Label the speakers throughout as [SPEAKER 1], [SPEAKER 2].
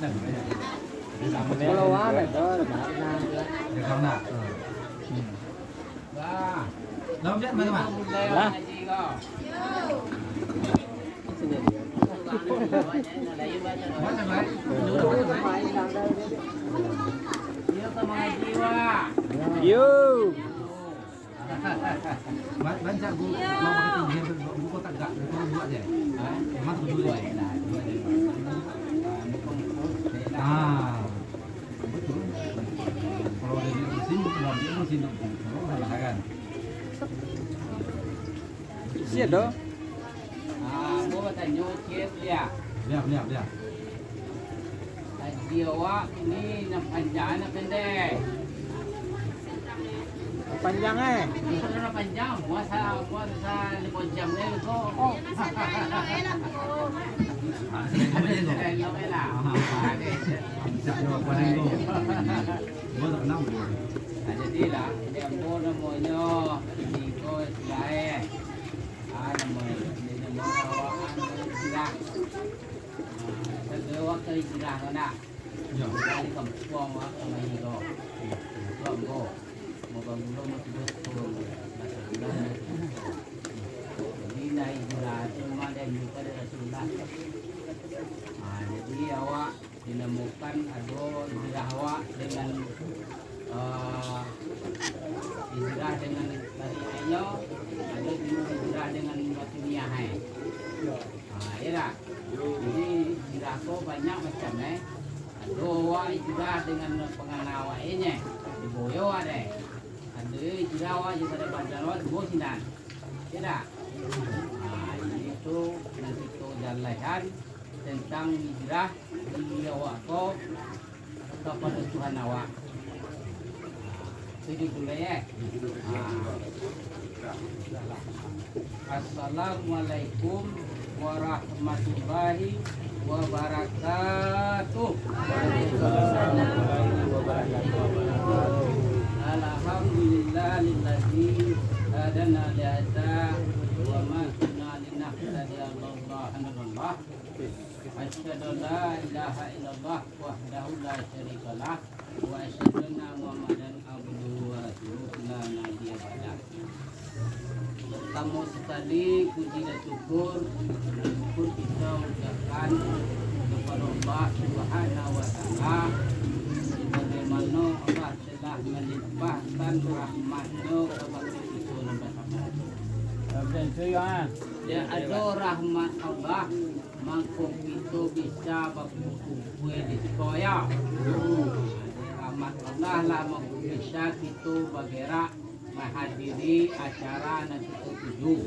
[SPEAKER 1] Kalau ada tuh bahasa
[SPEAKER 2] Dia kau nak.
[SPEAKER 3] Lah.
[SPEAKER 2] Lalu dia mana mak?
[SPEAKER 3] Lah.
[SPEAKER 2] Mana mak?
[SPEAKER 3] Dia ke mengaji wah.
[SPEAKER 1] Yo.
[SPEAKER 2] Baca gua mau pakai tinggi gua tak gak gua buat je. Memang tu dulu. Ah. Betul. Kalau dia sibuk mau dia mesti sibuk. Oh, kan.
[SPEAKER 1] Siap dong.
[SPEAKER 3] Gua tanya cip dia.
[SPEAKER 2] Lihat.
[SPEAKER 3] Dia wah ini yang panjang nak pendek.
[SPEAKER 1] Panjangnya.
[SPEAKER 3] Itu panjang, puasa 5 jam ni kau.
[SPEAKER 2] Apa dia tu? Tak ada apa dia tu. Gua tak kenal dia.
[SPEAKER 3] Jadi lah, dia pun namanya Niko Silai. Namanya dia nama Silah. Kedua kali Silah kan nak.
[SPEAKER 2] Ya.
[SPEAKER 3] Kali kampung nama Niko. Kampung. Moga belum betul. Jadi naik Silah cuma dan juga ada Rasulullah. Jadi awak ditemukan ada Silah awak dengan hijrah dengan tari ayo, ada hijrah dengan batu niahai. Ya tak? Jadi hijrah ko banyak macam ada awak hijrah dengan pengalaman ini, di Boyo ada. Ada hijrah awak juga ada badan awak di Bosinan. Ya tak? Itu nanti tu jalan tentang hijrah di awak ko kepada Tuhan awak. Setuju dulu ya. Assalamualaikum warahmatullahi wabarakatuh. Alhamdulillahilladzi hadana li hadza wa ma kunna linahtadiya laula Asyhadu an la ilaha illallah wahdahu la syarikalah wa asyhadu anna Muhammadan abduhu wa rasuluhu la nabiyya ba'dah. Pertama sekali puji dan syukur kita ucapkan kepada Allah Subhanahu wa taala sebagaimana Allah telah melimpahkan rahmat-Nya kepada kita bersama. Ya ada rahmat Allah maka kita bisa berkumpul di sekolah. Rahmat Allah lah maka bisa kita bergerak menghadiri acara yang kita tuju.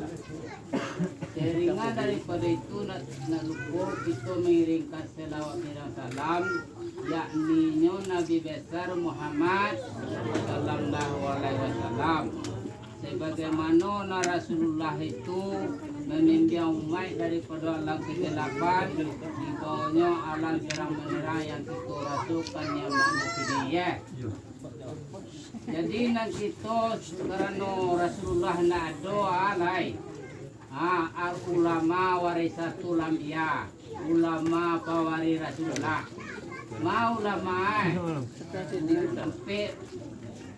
[SPEAKER 3] Seringan daripada itu nak lupa kita mengiringkan selawat dan salam yakni Nabi besar Muhammad sallallahu alaihi wasallam. Sebagaimana Rasulullah itu memimpin umat daripada alam kegelapan di bawahnya alam terang menerang yang kita rasakan yang mana dia. Jadi nak kita kerana Rasulullah nak doa lain. Al ulama warisatul anbiya, ulama pawari Rasulullah. Mau ulama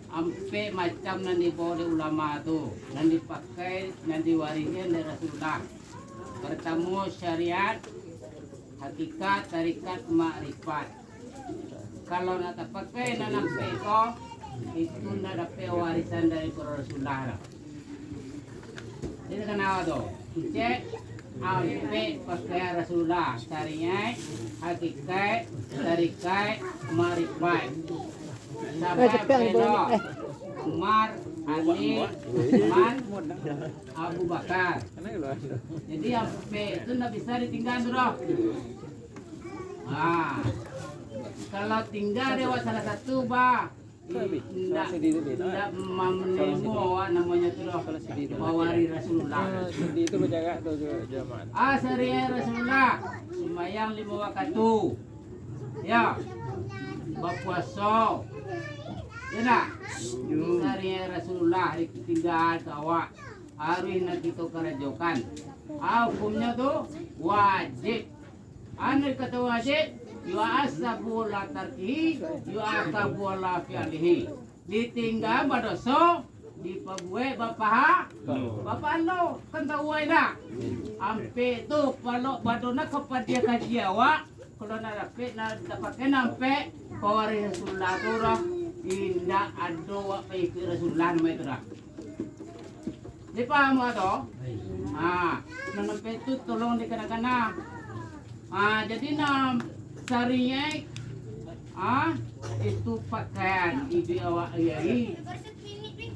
[SPEAKER 3] sampai macam yang dibawa oleh ulama tu, yang dipakai, yang diwariskan dari Rasulullah. Pertama syariat, hakikat, tarikat, makrifat. Kalau nak pakai, nak nampak itu nak dapat warisan dari Rasulullah. Jadi kenapa tu? Cek, sampai pakai Rasulullah. Syariat, hakikat, tarikat, makrifat. Sampai Umar, Ali, Uthman, Abu Bakar. Jadi sampai itu tidak bisa ditinggal dulu. Kalau tinggal lewat salah satu tidak menemu namanya tu bawari Rasulullah.
[SPEAKER 1] Itu berjaga tu jemaah.
[SPEAKER 3] Syariat Rasulullah sembahyang 5 waktu. Ya. Berpuasa. Ya nak? Syariat Rasulullah ditinggal ke awak. Hari nak kita kerajokan. Hukumnya tu wajib. Anda kata wajib, yu'asabu la tarkihi yu'aqabu la fi'alihi. Ditinggal badoso dipabuai bapaha bapak lo kan tahu na ampe tu kalau badona kepada kajiawa kalau na dapat na dapatkan ampe kawari Rasulullah tu roh indah ado wa pe Rasulullah nama itu dah. Di paham atau? Nampe tu tolong dikena-kena. Jadi nam sarinya itu pakaian ibu awak ini.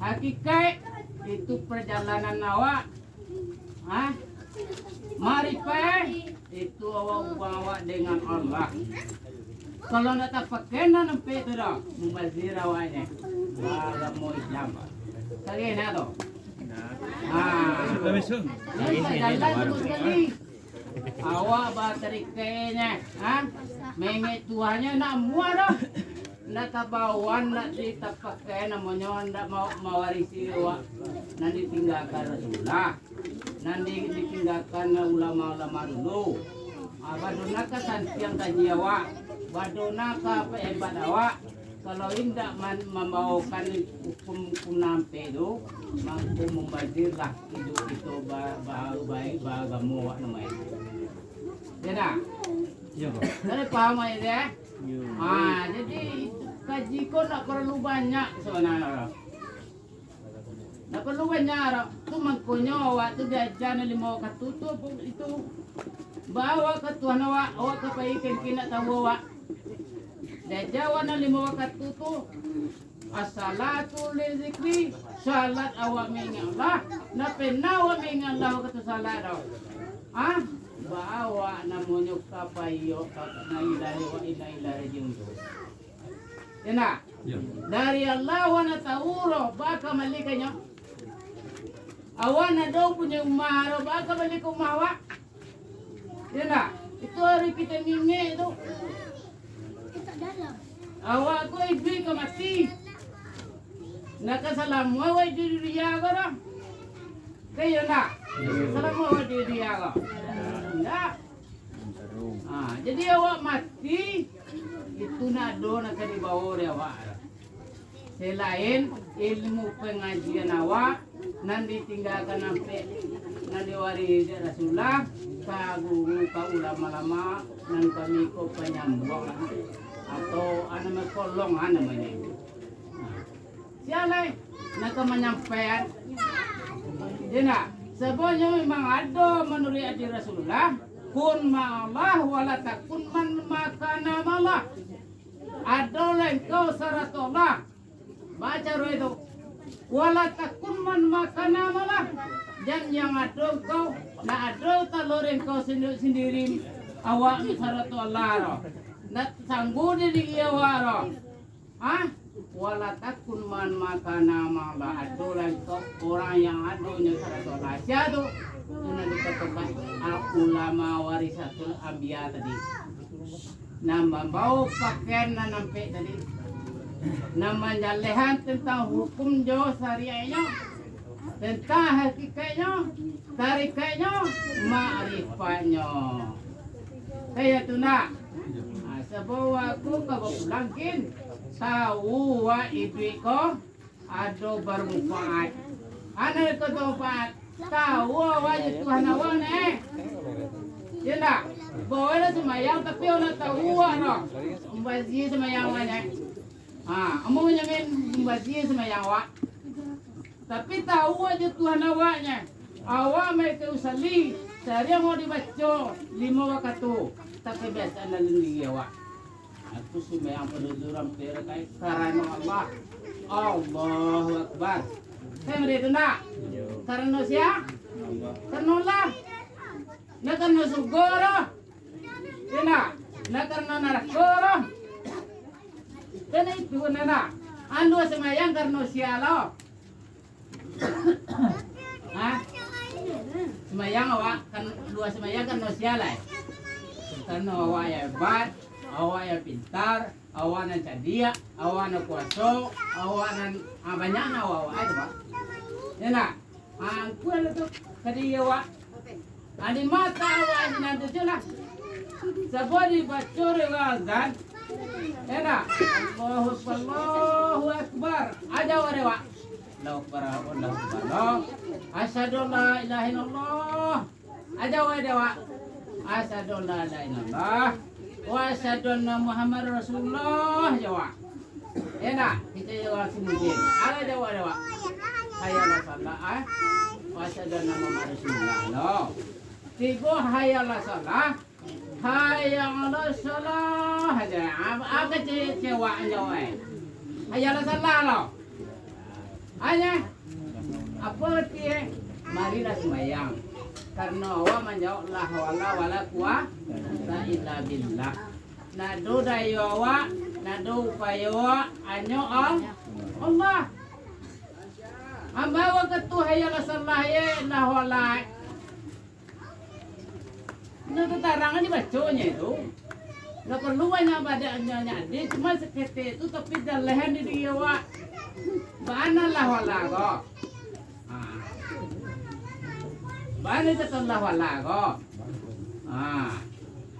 [SPEAKER 3] Hakikat itu perjalanan awak. Mari itu awak dengan Allah. Kalau nak tak pakai nampe tu dah mubazir awaknya. Baga mau Islam. Kali na to. Jalan sekali. Awak bateri kayaknya, menget tuanya nak muat dah. Nak tabawan nak ditapakai namanya nak mewarisi awak. Nanti tinggalkan Rasulullah. Nanti ditinggalkan ulama-ulama dulu. Badona ka santiang kaji awak. Badona ka hebat awak. Kalau tidak membawakan hukum nampe itu, mampu membazirlah hidup itu baik bagamu awak namanya. Ya dah?
[SPEAKER 2] Iya, Pak.
[SPEAKER 3] Dari paham ya? Jadi kaji kau tak perlu banyak sebenarnya. Tak perlu banyak. Tu mangkonya awak tu diajar 5 katutup itu bawa ke Tuhan awak kepaikan kena tahu awak. Diajar 5 katutup as-salatu li zikri salat awak mengingat Allah. Na pernah awak mengingat Allah kata salat dah. Bawa namanya kapayo na ilahi wa ila ilahi jumdu. Ya nak? Dari Allah wa natawuro baka malikanya. Awak na daw punya umah baka balik umah awak. Ya nak? Itu hari kita nginge itu. Awak ko ibig ka mati. Nakasalam mo awak di dia ka. Kaya nak? Salam mo di dia ka. Enggak. Jadi awak mati itu nado nak dibawa oleh awak. Selain ilmu pengajian awak nanti tinggalkan sampai nanti wari Rasulullah ka guru ka ulama-ulama nan kami ko penyambung atau anak kolong namanya. Siapa nak menyampaikan? Dia sebenarnya memang ada menurut hadis Rasulullah kun ma'allah wala takun man makana ma'allah. Ada engkau syarat Allah. Baca itu. Wala takun man makana ma'allah. Dan yang ada engkau nak ada talor engkau sendiri awak syarat Allah. Nak sanggup diri awak. Wala takun man makana ma'allah. Ada engkau orang yang adanya syarat Allah. Siapa Una dikatakan ulama warisatul anbiya tadi. Nama bau pakaian na nampe tadi. Nama jalehan tentang hukum jo syariahnya, tentang hakikatnya, tarikatnya, ma'rifatnya. Kaya tu nak. Sebab aku kau pulangkin tahu wa ibu ko ada bermanfaat. Anak ko bermanfaat. Tahu awak Tuhan awak ni. Ya tak? Boleh semayang tapi orang tahu awak. Membazir semayang awak ni. Among nyamin membazir semayang awak. Tapi tahu aja Tuhan awaknya. Awak mereka usali. Sehari mau dibaca 5 waktu tu. Tapi biasa nalini awak. Aku semayang penduduran terkait karena Allah. Allahu Akbar. Saya melihat nak. Karena siapa? Karena Allah. Nak karena surga. Tidak. Nak karena neraka. Karena itu nak. Anda semayang karena siapa? Semayang awak kan dua semayang karena siapa? Karena awak hebat, awak yang pintar, awak yang cerdik, awak yang kuasa, awak yang banyak awak itu pak. Ya nak. Aku ada tu kadi awak. Ani mata awak nanti tu lah. Sabodi bacori wazan. Enak. Allahu Akbar. Aja warewa. Allahu Akbar. Allahu Akbar. Asyhadu an la ilaha illallah. Aja warewa. Asyhadu an la ilaha illallah. Wa asyhadu anna Muhammad Rasulullah. Jawa. Enak. Kita jawab semujin. Ada jawa dewa. Hayalah salah. Wa asyhadu anna Muhammad Rasulullah. Lo. Tigo hayalah salah. Hayalah salah. Aja. Apa ceweknya wae. Hayalah salah lo. Hanya apa artinya? Marilah sembahyang. Karena Allah menjawab la hawla wala quwwata illa billah. Nado dayawa, nado upayawa anyo Allah. Amba wa katu hayalah salah ye la hawla. Nado tarangan dibacanya itu. Enggak perlu banyak bacanya dia cuma sekete itu tapi dalehan di dia wa. Bana la hawla go. Bani tetullah walago.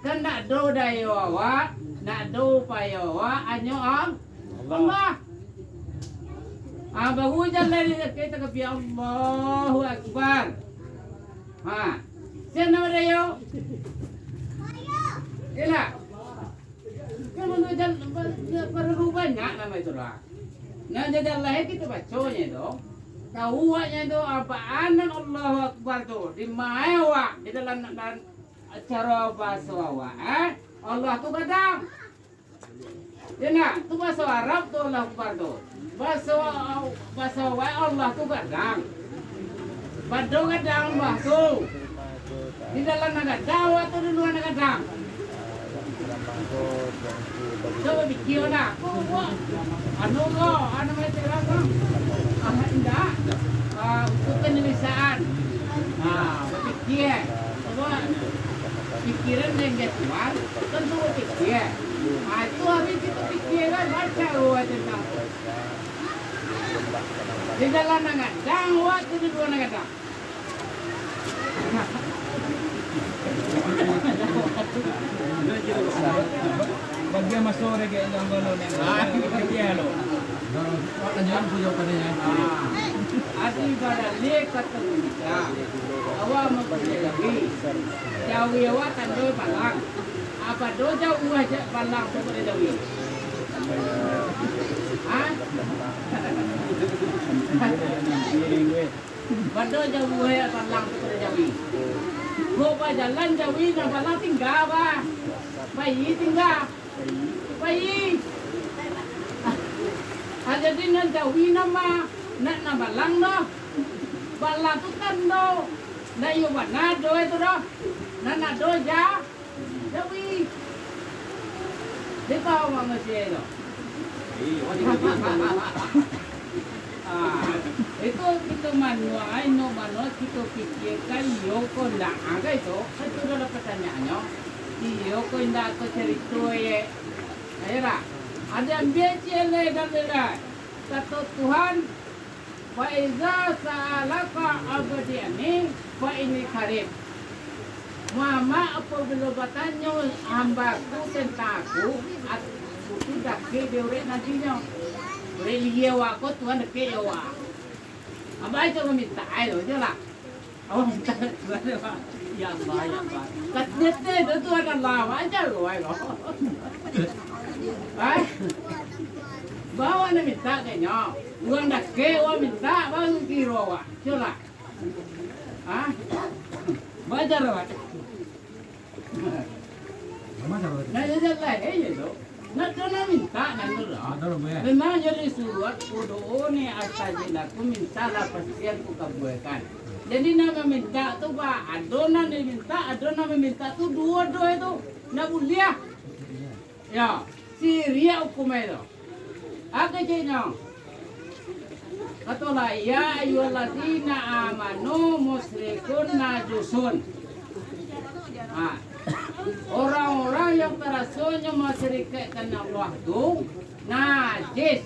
[SPEAKER 3] Kan nak do dayawa, nak do payawa anyo Allah. Bahu jalan kita ke Allahu Akbar. Siapa dayo? Ila. Kan mengajar perlu banyak nama itu lah. Nah jalan lahir kita bacanya itu. Tahuannya itu apaan Allahu Akbar tuh di maewa di dalam acara bahasa Allah tuh kadang tuh bahasa Arab tuh Allah Akbar tuh bahasa Allah tuh kadang bado kadang bah tuh di dalam naga dawa tuh di luar naga kadang coba bikin lah anu macam enggak untuk penulisan berpikir coba pikiran yang keluar tentu berpikir itu habis itu pikiran baca tentang di dalam nagadang waktu di dua nagadang
[SPEAKER 1] Bagian masuk lagi yang golong yang dia lo.
[SPEAKER 2] Lanjutan punya tadinya.
[SPEAKER 3] Adi pada lekat kita. Awak mempunyai jawi. Jawi awak tandoi balang. Apa do jauh aja balang kepada jawi. Bado jauh aja balang kepada jawi. Gua jalan jawi na balang tinggal ba. Bayi tinggal. Bayi. Ada di jawi nama nak balang do. Balang tu kan do. Na yo bana do itu do. Na do ja. Jawi. Dia tahu mama saya do. Itu kita manuai no manuai kita pikirkan yoko ndak ada itu. Itu adalah pertanyaannya. Yoko ndak aku cerita ye. Ayolah. Ada ambil cile dan lelah. Kata Tuhan, wa iza sa'alaka abadiani fa ini karib. Mama apabila bertanya hambaku tentang aku sudah ke diurek nantinya. Boleh aku Tuhan dekat wa. Hamba itu meminta air je lah. Awak minta ya Allah ya Allah. Katanya itu Tuhan Allah aja lo ayo. Bawa na minta kayaknya. Uang dah ke, uang minta, baru kiro wa. Cula. Baca rawat. Nah jadi lah, itu. Nak kena minta nanti lah. Memang jadi surat kudu ni astajilaku minta lah pasien ku kabulkan. Jadi nama minta tu pak, adonan minta tu dua itu. Nak boleh. Ya. Siria hukum itu. Apa cakapnya? Katalah ya ayyuhalladzina amanu musyrikun najusun. Orang-orang yang terasunya mensyirikkan Allah itu najis.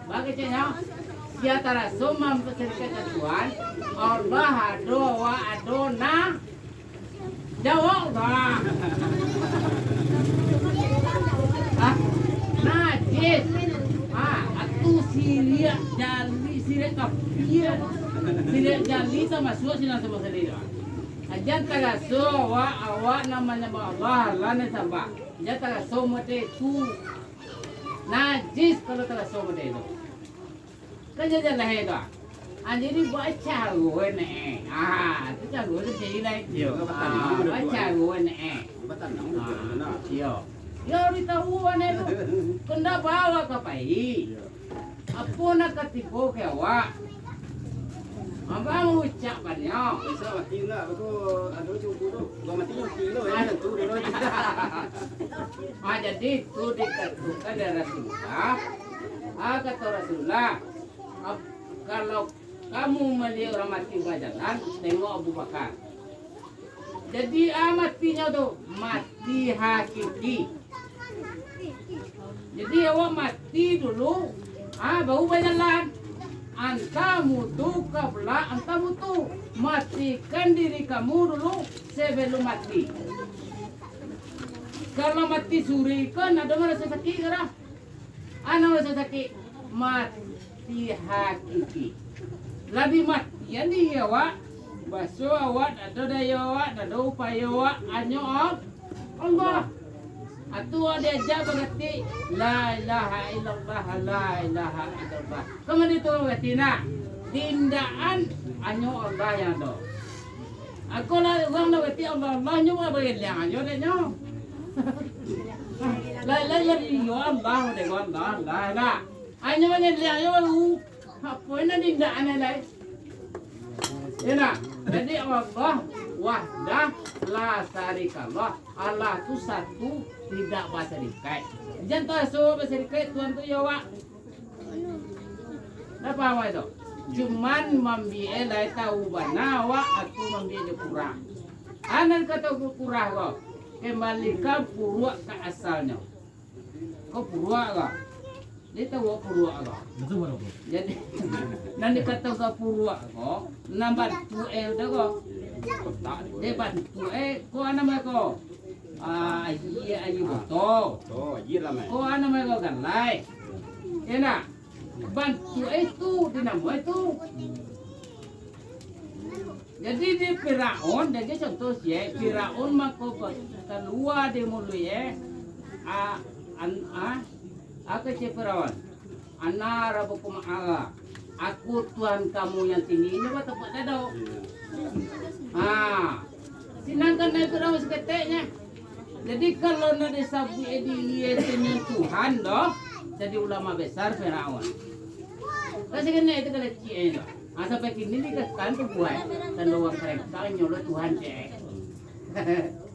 [SPEAKER 3] Bagaimana? Dia terasu mensyirikkan Tuhan. Allah ado wa adona Jawab dah. Ah, najis. Atu siria jali siria kapia. Siria jali sama masuk sini sama sendiri. Ajan tagaso awak namanya Allah lana samba. Ajan tagaso mate tu najis kalau tagaso mate itu. Kerja jalan itu. Jadi buat caru ni. Tu caru tu jadi lagi. Buat caru ni. Yo. Yo ditahu ane tu. Kena bawa ke pai. Apa nak ketipu ke awak? Abang ucap banyak.
[SPEAKER 4] Bisa mati lah, betul. Ada cukup tu. Gua mati yang kilo ya, tu dulu.
[SPEAKER 3] Jadi itu dikatakan dari Rasulullah. Kata Rasulullah, kalau kamu melihat orang mati di jalan, tengok Abu Bakar. Jadi matinya tu mati hakiki. Jadi awak mati dulu, baru berjalan. Antamu tu matikan diri kamu dulu sebelum mati. Kalau mati suri kan ada rasa sakit kan? Ana rasa sakit mati hakiki. Lagi mati yang dia awak, basuh awak, ada daya awak, ada upaya awak, hanya Allah. Atu ada aja berarti la ilaha illallah la ilaha illallah. Kemudian itu berarti nak tindakan hanya Allah yang ada. Aku lah orang nak berarti Allah nyoba berliang aja deh nyo. La yo Allah deh Allah lah. Hanya berliang yo apa ini tindakan lain. Ya, jadi Allah wahdah la syarikallah. Allah tu satu, tidak berserikat. Jangan tahu berserikat Tuhan tu ya wak. Apa awak itu? Cuman membiaya lai tahu bana wak atau membiaya kurang. Anak kata kurang kau kembalikan purua ke asalnya. Kau purua kau. Dia tahu purua kau.
[SPEAKER 2] Betul betul.
[SPEAKER 3] Jadi nanti kata kau purua kau, nambah tu dah kau. Dia bantu kau anak mereka. Iya ayu betul.
[SPEAKER 4] Oh, iya lah meh.
[SPEAKER 3] Kau anak mereka kan lain. Enak. Bantu itu dinamai itu. Jadi di Firaun, jadi contoh ya, Firaun mako keluar di mulut ya. Aku cek Firaun. Ana rabbukum Allah. Aku Tuhan kamu yang tinggi. Ini apa tempat ada? Sinangkan naik Firaun seketiknya. Jadi kalau nak disabui dengan Tuhan doh, jadi ulama besar Firaun. Kasi kena itu kalau cie doh. Sampai kini dikatakan tu buat dan doa mereka nyolo Tuhan cek.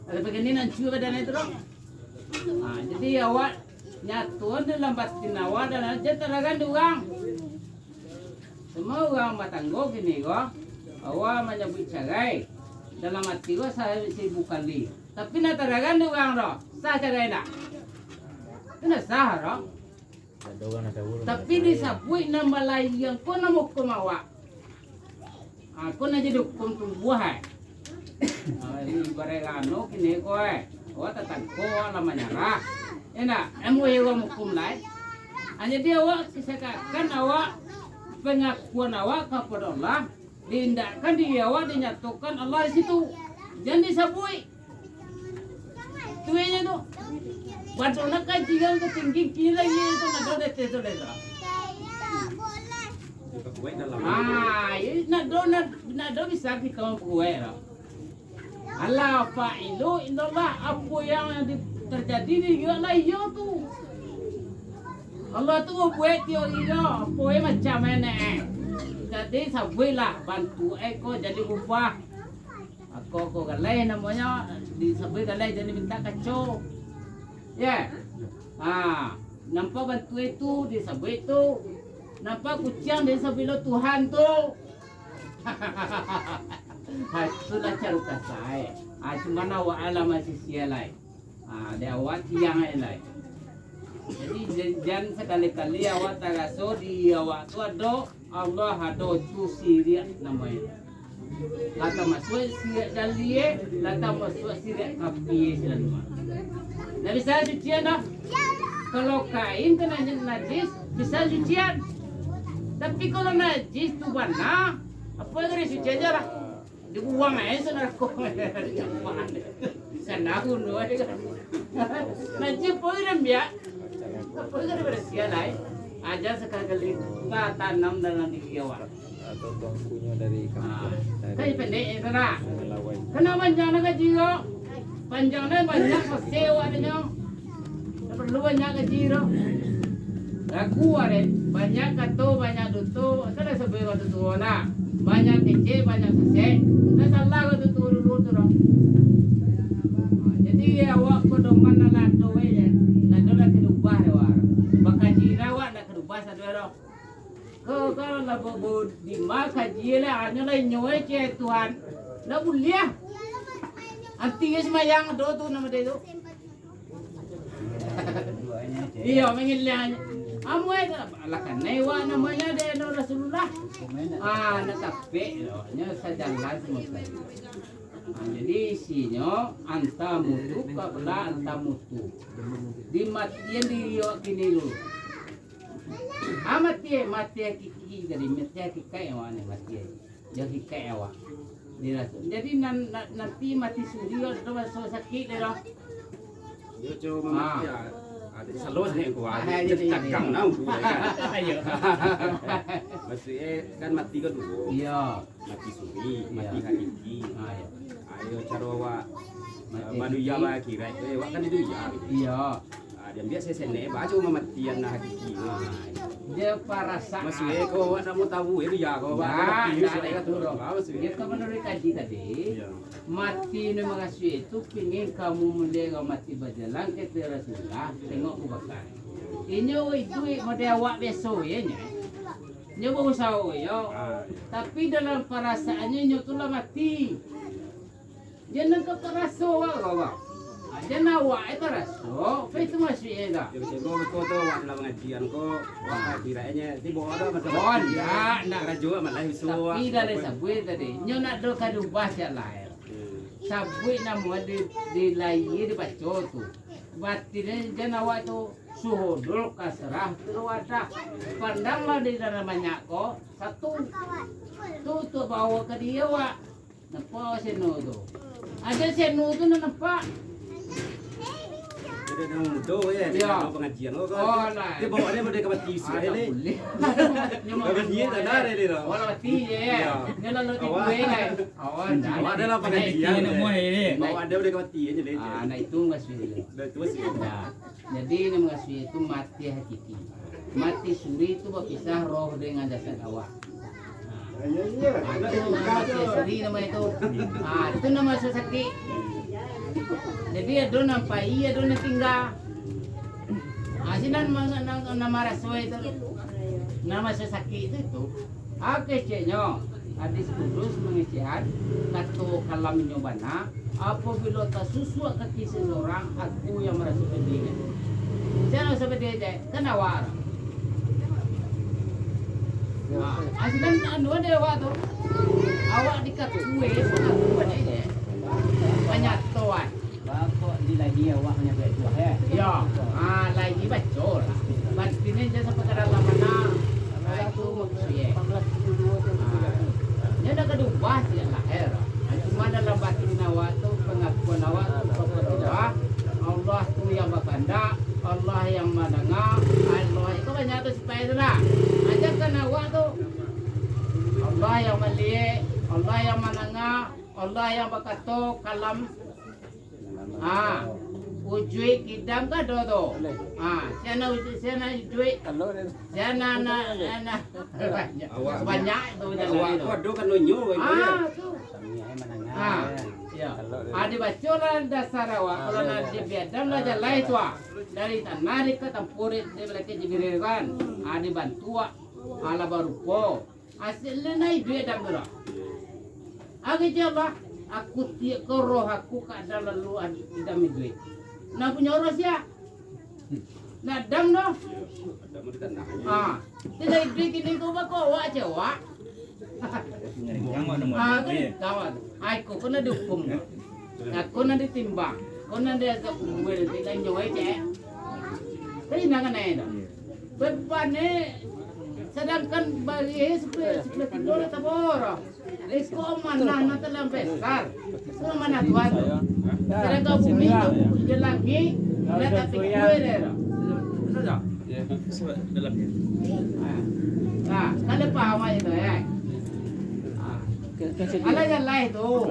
[SPEAKER 3] Sampai kini nanti juga dan itu doh. Jadi awak nyatuan dalam batin awak dan aja teragan orang. Semua orang matanggo gini kok. Awak menyebut cagai dalam hati gua saya sibuk kali. Tapi nak teragan orang doh. Sah cagai nak. Kena sah doh. Tapi disabui nama lain yang kau nama hukum awak. Kau nak jadi hukum tumbuhan. Ini beregano kini kau awak tetap kau lama nyarah. Enak, emu yang hukum lain. Hanya dia awak sisakan awak pengakuan awak kepada Allah. Diindahkan di awak dinyatakan Allah di situ. Jangan disabui. Tuanya tu. Bantu nak kaji kan ketinggi kira itu nak ada itu dah. Nak do bisa kita buat. Allah fa'ilu indallah apa yang terjadi di Allah yo tu. Allah tu buat dia apa macam mana. Jadi sabuilah bantu kau jadi upah. Aku galai namanya disabui galai jadi minta kacau. Ya. Nampak bantu itu disabui itu. Nampak kucing disabui lo Tuhan tu. Sudah caru kasai. Cuma awak alam masih sialai. Dia awak tiang lain. Jadi jangan sekali-kali awak tagaso di awak tu ada Allah ada tu siria namanya. Lata masuk sirat dalie, lata masuk sirat kapi selalu. Nah bisa cucian dah. Kalau kain kena najis bisa cucian. Tapi kalau najis tu warna, apa yang kena cuci aja lah. Dibuang aja sana kok. Sana aku dua aja. Najis poiran biar. Apa yang kena bersih lah. Ajar sekali kita tanam dalam dikiawan.
[SPEAKER 5] Atau bangkunya dari kampung
[SPEAKER 3] Kayak pendek itu lah.
[SPEAKER 5] Melawai.
[SPEAKER 3] Kena panjangnya gaji lo. Panjangnya banyak sewa adanya. Perlu banyak gaji lo. Aku ada banyak kata banyak dutu. Kada sebagai kata tu na. Banyak kecil banyak sesek. Nah salah kata tu dulu tu lo. Jadi awak pedoman nala tu ya. Nado nak kedubah awak. Bakaji awak nak kedubah satu lo. Kalau nak bobo di maka jile hanya lah nyoy ke Tuhan. Nak boleh. Antinya semayang do tu nama dia tu. Iya mengilah. Amu ada alakan newa namanya dia Rasulullah. Nak tapi nya sajalan semua. Jadi isinya anta mutu kabla anta mutu. Di matian dia kini lu. Mati kiki dari mati kikai awak ni mati. Dia kikai awak. Jadi nanti mati suri atau masuk sakit dia.
[SPEAKER 4] Yo cuma mati ya. Ada salos ni aku ada. Cakang nau.
[SPEAKER 1] Ayo.
[SPEAKER 4] Maksudnya kan mati kan dulu.
[SPEAKER 3] Iya.
[SPEAKER 4] Mati suri, mati hakiki. Ayo cara awak manusia awak kira. Awak kan itu ya.
[SPEAKER 3] Iya.
[SPEAKER 4] Dia biasa sene baca mematian nak hakiki.
[SPEAKER 3] Dia parasa.
[SPEAKER 4] Maksudnya kau awak nak mau tahu itu ya kau awak mati sudah kan turun.
[SPEAKER 3] Dia
[SPEAKER 4] Maksudnya
[SPEAKER 3] kan menurut kaji tadi. Mati ni mengasuh itu pingin kamu melihat mati berjalan ke Rasulullah tengok kubakar. Ini itu model awak besok ya nya. Nya baru sawo yo. Tapi dalam perasaannya nya tu lah mati. Dia nak keraso awak. Dia nawak itu raso. Apa itu masih ada?
[SPEAKER 4] Jadi kau tu awak dalam pengajian kau awak kiraanya di bawah ada macam
[SPEAKER 3] Oh nak
[SPEAKER 4] rajo malah isu.
[SPEAKER 3] tapi dari sabui tadi. Nya nak do kadubah sia lahir. Sabui nama di layi di baca tu. Batinnya dia nawak tu suhodul kasrah terwadah. Pandanglah di dalam banyak kok satu tu bawa ke dia wak. Nampak seno tu. Ada seno tu nampak.
[SPEAKER 4] Dia dah muda ya. Dia pengajian kau.
[SPEAKER 3] Oh lah.
[SPEAKER 4] Dia bawa dia pada kamar tisu
[SPEAKER 3] Ada
[SPEAKER 4] ni.
[SPEAKER 3] boleh.
[SPEAKER 4] Pengajian tak ada dia tu.
[SPEAKER 3] Oh mati je. Dia lalu di kue kan.
[SPEAKER 4] Awak adalah pengajian.
[SPEAKER 1] Ini nak muai ni.
[SPEAKER 4] Bawa dia pada kamar tisu je dia.
[SPEAKER 3] Nah itu ngasih.
[SPEAKER 4] Dah tu sih.
[SPEAKER 3] Nah, jadi ini mengasuh itu mati hakiki. Mati suri itu berpisah roh dengan jasad awak. Itu mati suri nama itu. Itu nama sakit. Jadi ada nampak iya ada tinggal. Asinan nama rasoi itu. Nama sakit itu. Kecenya hadis kudus mengisihan kata kalam nyobana apabila tersusuk kaki seseorang aku yang merasa pedih. Jangan seperti aja, kena war. Asinan anu ada awak tu. Awak dikat kue, pengakuan aja. Banyak tuan.
[SPEAKER 1] Bapak di lagi awak hanya berdua ya.
[SPEAKER 3] Ya, lagi bacol. Pastinya jasa perkara mana. Itu maksudnya. Dia dah kedua sih lahir. Cuma dalam batin awak tu pengakuan awak tu kepada Allah tu yang berkehendak, Allah yang mendengar, Allah itu banyak tu supaya tu lah. Ajarkan awak tu Allah yang melihat, Allah yang mendengar, Allah yang berkata kalam. Ujui kidam ka do do. Sana ujui. Sana na. Banyak tu jalan
[SPEAKER 4] Awak
[SPEAKER 3] itu.
[SPEAKER 4] kau ada kan nonyo.
[SPEAKER 3] Tu. Ya. Ada baca lah dasar awak. Kalau nak dia biadam lah jalan itu. Dari tanah ke tempurit dia mereka jibir kan. Ada bantu ala barupo. Hasilnya naik duit dam tu. Aku coba. Aku tiap ke roh aku kada lalu tidak duit. Nak punya orang sia. Nak dam no.
[SPEAKER 4] Ada mau ditanah.
[SPEAKER 3] Tidak duit ini kau bawa awak cewak.
[SPEAKER 1] Yang mana mau?
[SPEAKER 3] Kawan, aku kena dihukum. Aku kena ditimbang. Kena dia ke gue tidak nyoi cek. Tapi nangan ada. Beban sedangkan bagi sebelah kilo tabor. Risiko mana nanti dalam besar. Semua mana tuan. Sedangkan bumi itu lagi. Lihat tapi gue deh.
[SPEAKER 1] Saja. Ya, dalamnya.
[SPEAKER 3] Nah, kalau paham itu ya. Ala yang lain tu.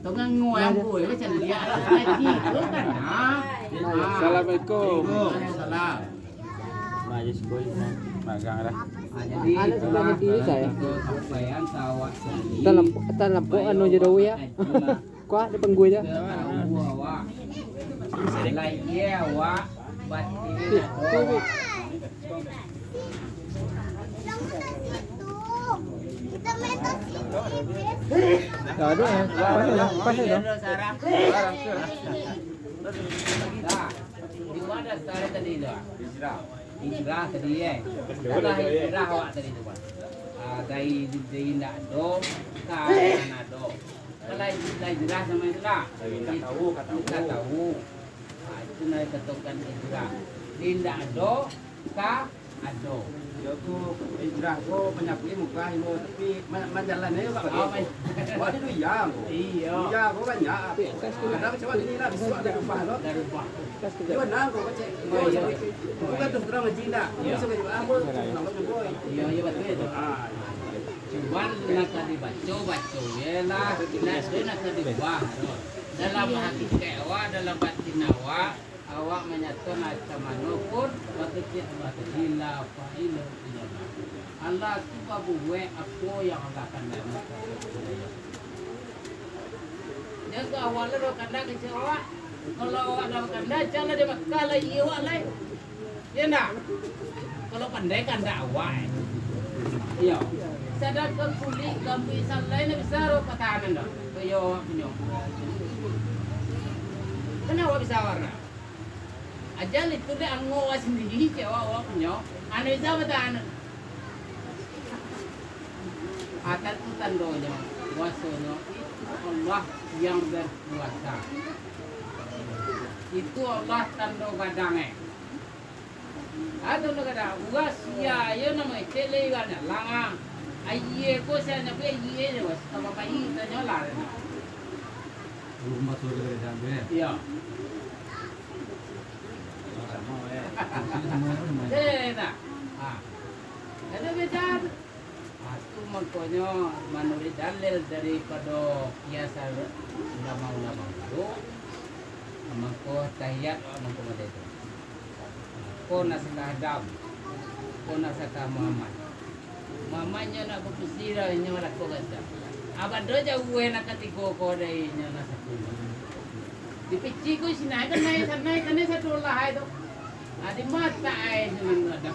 [SPEAKER 3] Tengah ngoyang gue macam dia lagi tu kan.
[SPEAKER 5] Assalamualaikum.
[SPEAKER 3] Salam.
[SPEAKER 4] Majlis koi magang dah.
[SPEAKER 3] Jadi
[SPEAKER 6] Ada sebanyak ini saya.
[SPEAKER 3] Kesampaian sawah sendiri.
[SPEAKER 6] Tanam po ano jero ya. Kuah di penggue ya.
[SPEAKER 3] Lagi awak batin.
[SPEAKER 6] Ada ya. Pas ya.
[SPEAKER 3] Dah. Di mana start tadi tu? Hijrah tadi eh. Dah hijrah awak tadi tu Pak. Dari nak do ke nak do. Kalau hijrah sama itu lah. Kita tahu. Itu nak ketukan hijrah. Tidak do ke ado.
[SPEAKER 4] Yo tu hijrah ko menyapu muka imo tapi menjalannya Pak. Wah itu yang.
[SPEAKER 3] Iya.
[SPEAKER 4] Iya ko banyak. Kadang cuma ini lah bisa ada upah lo.
[SPEAKER 3] Dari Pak.
[SPEAKER 4] Cuma nang ko cek. Bukan terus terang Cina. Bisa ke aku namanya boy.
[SPEAKER 3] Iya iya betul itu. Cuman nak dibaca ya lah. Nak dibaca. Dalam hati awak, dalam batin awak menyatu macam mana pun waktu kita gila apa ini. Allah tiba buwe apa yang Allah akan lakukan. Jaga awalnya ro kanda ke awak. Kalau awak dah kanda jangan dia bakal iya awak lain. Ya nak. Kalau pandai kanda awak. Iya. Sedangkan kulit gambisan lain bisa ro katakan dah. Kayo punya. Kenapa bisa warna? Ajal itu dia anggo sendiri cewek punya. Anu bisa betul. Akan tu tandonya, wasonya Allah yang berkuasa. Itu Allah tando kadangnya. Ada nak ada wasia, ya nama cile kan langang. Ayye ko saya nak ayye je was, apa apa ini tanya lah.
[SPEAKER 2] Rumah sore dari sana ya.
[SPEAKER 3] Iya. Ada. Ada becar. Itu makanya menurut dalil daripada biasa ulama-ulama itu, maka tahiyat maka itu. Ko naskah Adam, ko naskah Muhammad. Mamanya nak berpusira nya nak ko kata. Abad do jauh nak ketigo ko dai nya naskah. Dipici ko sinai kan naik satu lah itu. Ada mata air dengan ada.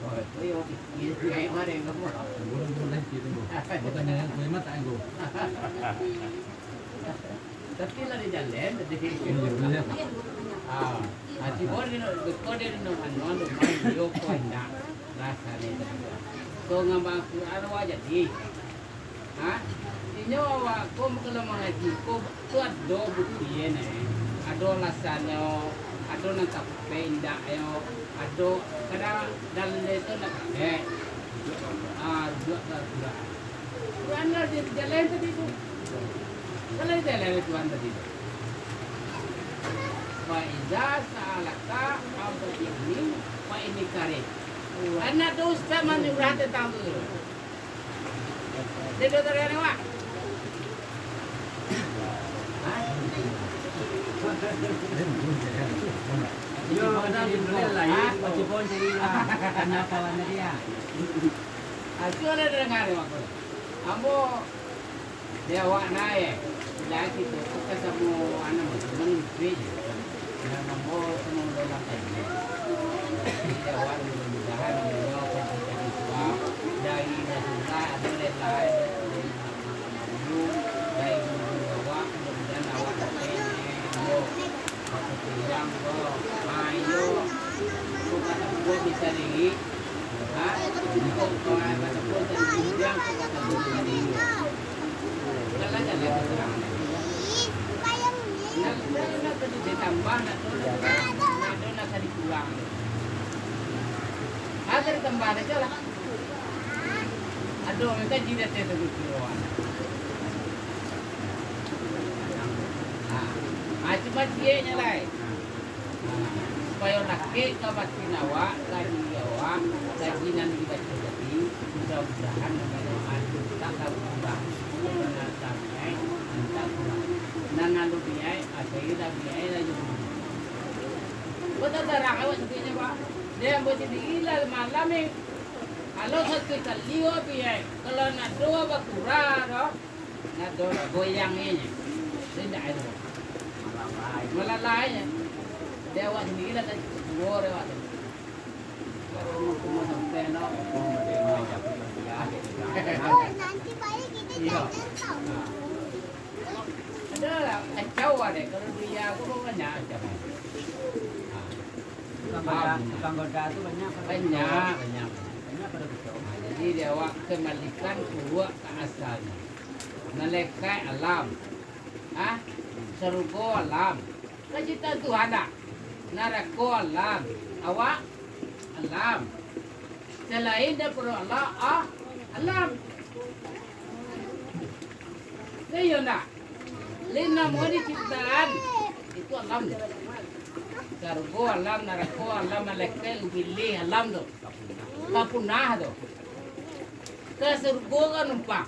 [SPEAKER 3] Oh, yo, ini kayak mana yang kamu?
[SPEAKER 2] Boleh gitu bu. Bukan yang gue mata gue.
[SPEAKER 3] Tapi lah di jalan, jadi. Hati boleh no manuan do main yo ko ina. Rasa ni. So ngambang arwah jadi. Inyo awak ko kalau mengaji ko tuat do bukti ni. Ado lasanya, ado nang kapenda ayo, ado kadang dalam itu nak dua. Tuan dah di jalan tadi tu. Kalau di jalan tuan tadi tu. Faiza sa'alaka apa ini, fa ini karet. Anak tu ustaz menyuruh tentang tu. Dia doktor yang awak.
[SPEAKER 4] Yo ada di lain.
[SPEAKER 3] Macam pun jadi kenapa warna dia? Asyik ada dengar aku. Ambo dia awak naik. Lagi tu kita semua anak menteri. Dan ambo semua dalam ini. Dia awak mudah-mudahan beliau pendidikan tua dari Rasulullah ada lain dari awak mudah-mudahan awak yang ayo bukan gue bisa diri kau kata pun yang kau kata tadi. Kalau ada lagi terang. Nak tadi ditambah nak tadi kurang. Ada ditambah aja lah. Aduh, mereka jidat itu keluar. Cuma dia nyalai. Supaya laki kau pasti nawak lagi awak lagi nanti baca jadi mudah-mudahan namanya tak tahu kurang benar sampai tak kurang. Nana lu biaya, akhirnya biaya lagi. Betul terang awak sebenarnya pak. Dia buat ilal malam ni. Kalau satu kali biaya, kalau nak dua berkurang, nak dua goyang ini, tidak ada. Malalainya. Dia awak sendiri lah kan dua awak. Kalau mau sampai nak,
[SPEAKER 7] nanti balik kita jalan tau.
[SPEAKER 3] ada lah kacau ada kalau dia aku pun banyak macam.
[SPEAKER 6] Tukang goda tu banyak.
[SPEAKER 3] Banyak.
[SPEAKER 6] Pada kacau.
[SPEAKER 3] Jadi dia awak kembalikan keluar ke asalnya. Malaikat alam. Surga alam. Kecintaan Tuhan tak? Neraka alam. Awak alam. Selain daripada Allah, alam. Saya nak. Lina mau diciptaan itu alam. Surga alam, neraka alam, malaikat pilih alam tu. Tak punah tu. Ke surga kan numpang.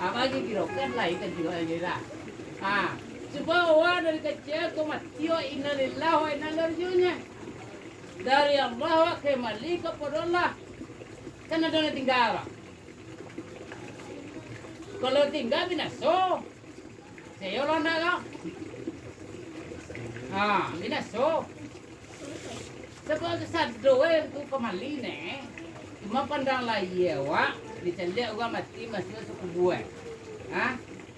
[SPEAKER 3] Bagi kira-kira lah ikan juga aja lah. Sebab awak dari kecil kau mati innalillah wa inna ilaihi raji'un. Dari Allah kembali kepada Allah. Kan ada yang tinggal. Kalau tinggal binaso. Saya orang dah. Binaso. Sebab satu itu kembali ni. Cuma pandang lagi awak. Dicandai orang mati masih suku buat.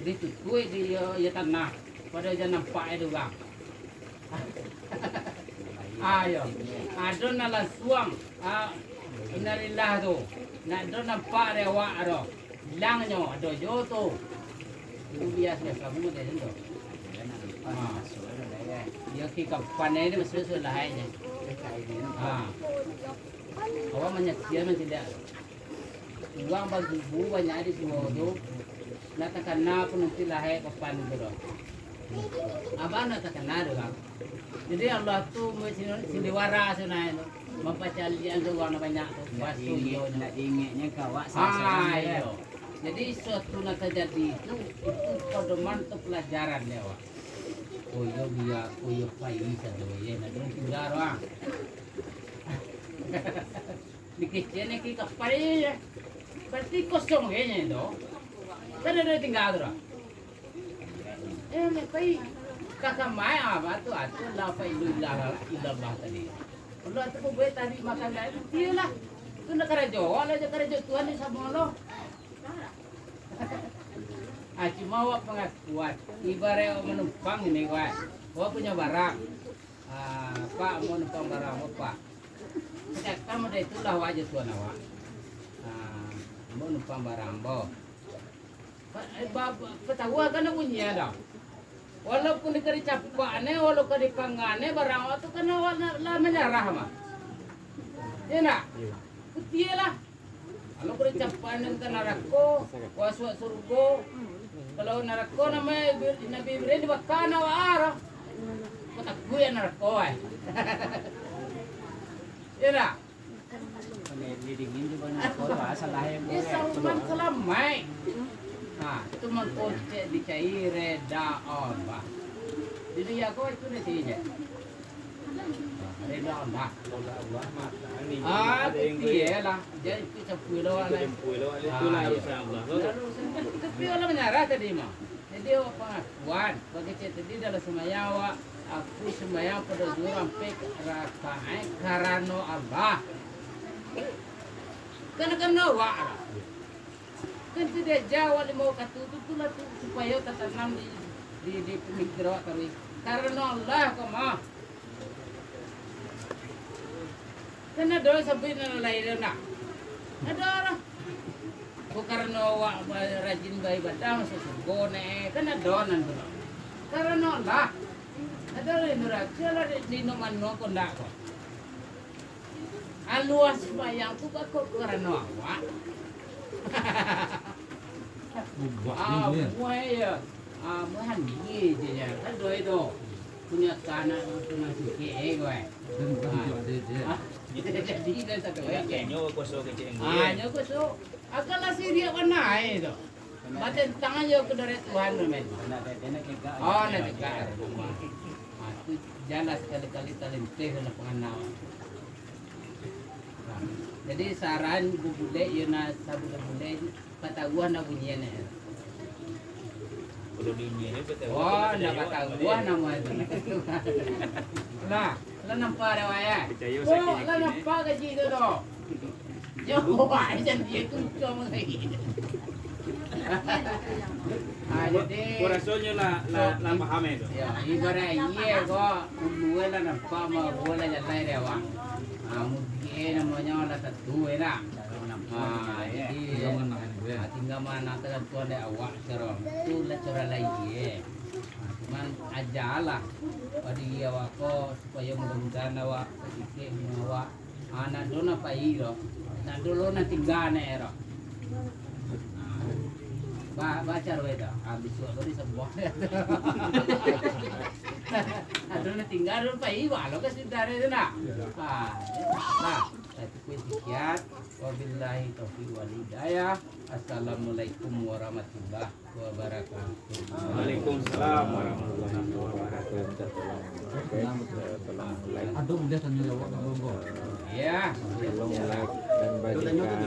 [SPEAKER 3] Ditutui di tanah. Pada jangan nampak itu bang. Ayo. Ada nala suang. Innalillah tu. Nak ada nampak dia awak ada. Hilangnya ada jo tu. Itu biasa kamu dah tu. Dia kita panen ni masih lahainya. Awak menyaksikan tidak. Uang bagi bu banyak di semua tu. Nak takana pun nanti lahir kapan tu. Abang nak takana doang. Jadi Allah tu sindiwara sunai tu. Mempacalian tu orang banyak tu. Wasu yo nak ingatnya kawak sasa. Jadi suatu nak terjadi itu pedoman tu pelajaran dia awak. Koyo dia koyo pai satu ye nak tinggal orang. Dikecene kita pai ya. Berarti kosong kayaknya itu. Kan ada tinggal tu. Pai kakak mai apa tu lah pai ilah tadi. Allah tu pun boleh tadi makan lain. Iyalah. Tu nak kerja, Allah je kerja Tuhan ni sama lo. Cuma awak pengakuan. Ibarat menumpang ini kawan. Awak punya barang. Pak mau numpang barang apa? Kamu dah itulah wajah Tuhan awak. Mau numpang barang boh. Petawa kan bunyi ada. Walaupun dikari capaknya, walaupun dipanggane barang awak tu kan awak lah menyerah mah. Ya nak? Putih lah. Kalau kau capaknya kan narako, waswa surga. Kalau narako namanya Nabi Ibrahim dibakar awak arah. Kau tak gue narako Ya nak?
[SPEAKER 6] Dingin juga narako asal lahir.
[SPEAKER 3] Ya salman selamai. Itu mengkocek dicair reda Allah. Jadi aku itu nantinya. Reda Allah. Betul lah. Jadi kita pulau lah. Tapi orang menyerah tadi mah. Jadi pengakuan. Bagi tadi dalam semaya aku semaya pada jurang pek rakaat karena Allah. Kena wak. Kan tidak jauh mau kata itu lah tu supaya tertanam di pemikiran kami. Karena Allah kau mah. Kan ada sabi na lain na. Ada orang. Karena awak rajin beribadah masuk surga nih, kan ada nanti. Karena lah, ada neraka lah di nomor kondak kok. Aluas bayang tu kok karena awak. Ya, mandi je kan doi tu. Punya tanah punya sikit gue.
[SPEAKER 2] Dan bukan hijau aja.
[SPEAKER 3] Jadi dah satu ya.
[SPEAKER 4] Nyo koso kecil.
[SPEAKER 3] Nyo koso. Akalah siria warna itu. Batin tangan yo ke dari Tuhan men. Oh, nak dekat. Itu jalan sekali-kali talenteh na panganaw. Jadi saran bude yo na sabu bude pataguan na bunyian na.
[SPEAKER 4] Kulo dinye betul.
[SPEAKER 3] Oh, na pataguan na mo itu. Lah, lah nampak dah waya. Oh, lah nampak gaji itu tu. Yo, wah, jangan dia tu cuma lagi. Jadi
[SPEAKER 4] Corazonnya la paham itu.
[SPEAKER 3] ya, ibarat iya kok dua lah nampak mah bola jalan dia wah. Mungkin namanya lah satu lah. Jadi tinggal mana tekan tuan dia awak serong. Tu lah cara lain. Cuman ajalah pada awak ko supaya mudah-mudahan awak sedikit awak anak dona pairo. Nak dulu nak tinggal ni ero. Baca roda, habis tu di sebuah. Ada nak tinggal dulu pai walau ke sudah itu nak. Nah, itu sekian. Wabillahi taufiq wal hidayah. Assalamualaikum warahmatullahi wabarakatuh.
[SPEAKER 4] Waalaikumsalam warahmatullahi wabarakatuh.
[SPEAKER 2] Ada udah tanya jawab ngomong.
[SPEAKER 3] Ya.
[SPEAKER 5] Tolong like dan bagikan.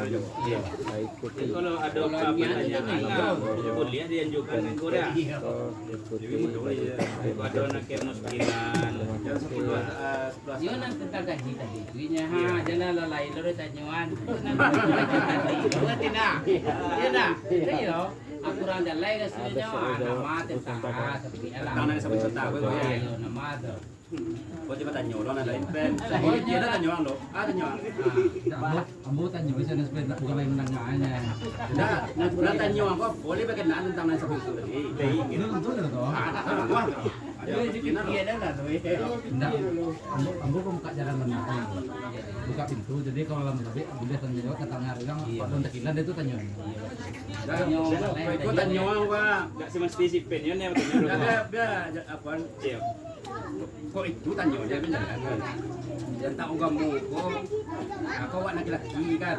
[SPEAKER 3] Iya.
[SPEAKER 5] Ikuti.
[SPEAKER 4] Kalau ada pertanyaan, boleh dianjurkan ke Korea. Jadi mudah ya. Kalau ada anak yang muskilan, jangan 10
[SPEAKER 3] Yun ang tentang gaji tadi. Tuinya ha, jangan lalai loro tanyuan. Tina. Tina. Iyo. Aku orang jalai ke sini nama tentang seperti alam.
[SPEAKER 4] Tangan sa pagsalita ko
[SPEAKER 3] Ayo nama tu.
[SPEAKER 4] Kung di ba tanyo, na lain pen. Hindi na tanyo ang lo. Tanyo.
[SPEAKER 2] Ambo tanya bisa na spend bukan main menangnya.
[SPEAKER 4] Na tanyo ako, boleh ba kenaan tentang sa pagsalita?
[SPEAKER 2] Itu betul dah tu.
[SPEAKER 3] Yo sikit dia dah lah tu.
[SPEAKER 2] Enggak, ambo kok buka jalan menang. Buka pintu, jadi kalau lama tapi udah tanya jawab katanya orang Pak Don Tekilan dia tu tanya.
[SPEAKER 4] Ko tanyo ang ba? Kasi mas spesifik yun ya. Biar apa? Kok itu tanyo dia benar kan? Yang tahu kamu kok kau anak laki kan.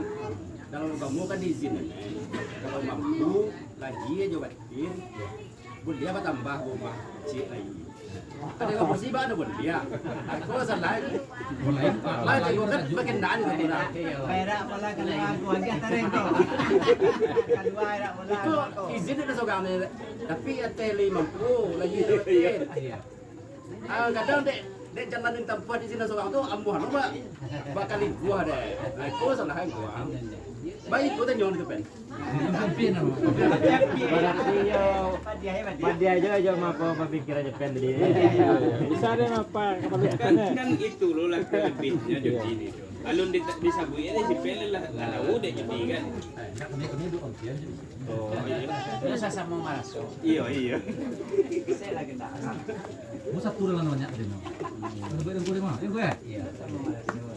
[SPEAKER 4] Kalau kamu kan izin. Kalau mampu lagi aja batin. Boleh apa tambah rumah cik lagi. Ada kau musibah ada boleh ya. Aku salah.
[SPEAKER 2] Mulai
[SPEAKER 4] Lagi kan makin dan gitu dah.
[SPEAKER 8] Perak pala kedua aku agak tarik tu. Kedua rak pala.
[SPEAKER 4] Itu izin itu seorang tapi ateli mampu lagi batin. Kadang dek jalan yang tempat di sini seorang tu ambuhan apa bakal gua deh. Aku salah gua. Baik tu tanya itu pen.
[SPEAKER 2] Pimpin apa?
[SPEAKER 6] Berarti yo dia aja apa pikiran Jepang tadi. Bisa deh apa
[SPEAKER 4] Kan itu loh lah lebihnya jadi itu. Alun di sabui ada si pele lah lalu deh jadi kan.
[SPEAKER 2] Kami dua orang jadi.
[SPEAKER 4] Oh iya.
[SPEAKER 3] Yo sasama masuk.
[SPEAKER 4] Iya.
[SPEAKER 8] Saya lagi tak.
[SPEAKER 2] Mau satu lah namanya dia. Lebih dari gue mah. Gue.
[SPEAKER 3] Iya, sama masuk.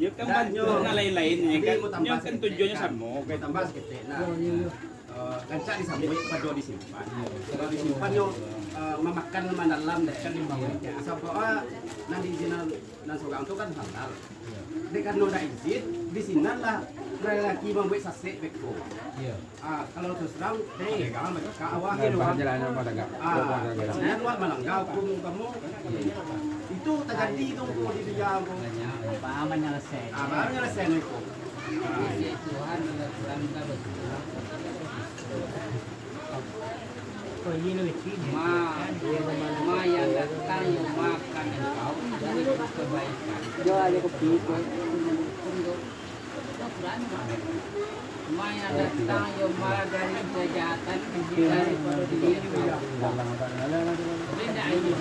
[SPEAKER 4] Ya kan banyak na lain-lainnya kan. Yang kan tujuannya sama.
[SPEAKER 9] Oke, tambah sedikit. Nah, kancak disambut, padu disimpan. Kalau disimpan yo memakan mendalam deh. Kan sampai nanti izin dan seorang itu kan halal. Dengan nona izin, di sini lah lelaki membuat sasek beko.
[SPEAKER 3] Iya.
[SPEAKER 9] Kalau terus terang, jangan mereka awalnya doang.
[SPEAKER 5] Jalan apa dah?
[SPEAKER 9] Saya luar malanggau kamu. Itu terjadi itu di dia.
[SPEAKER 8] Paman nyelesai.
[SPEAKER 9] Baru nyelesai itu.
[SPEAKER 3] Tuhan adalah Tuhan kita betul.
[SPEAKER 8] Kau ini lebih tinggi.
[SPEAKER 3] Ma yang datang yang makan engkau dari kebaikan.
[SPEAKER 6] Yo aja kopi itu.
[SPEAKER 3] Ma yang datang yang marah dari kejahatan dari pada diri engkau. Benda ini.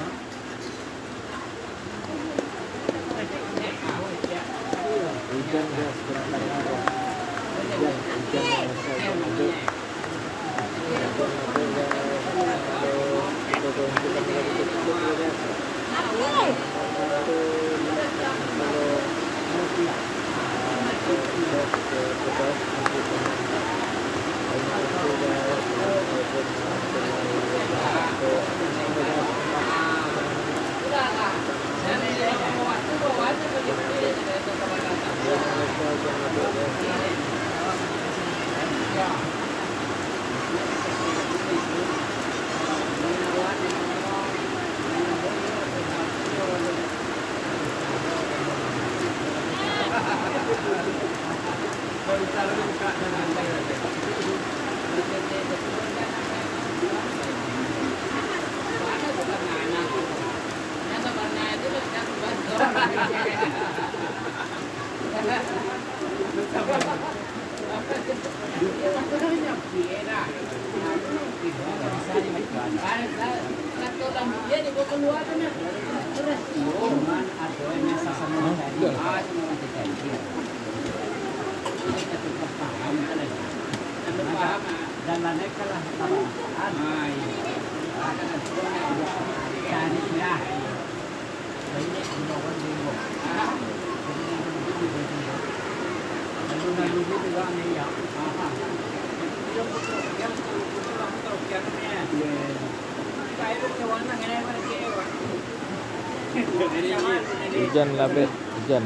[SPEAKER 5] Hujan labet, hujan.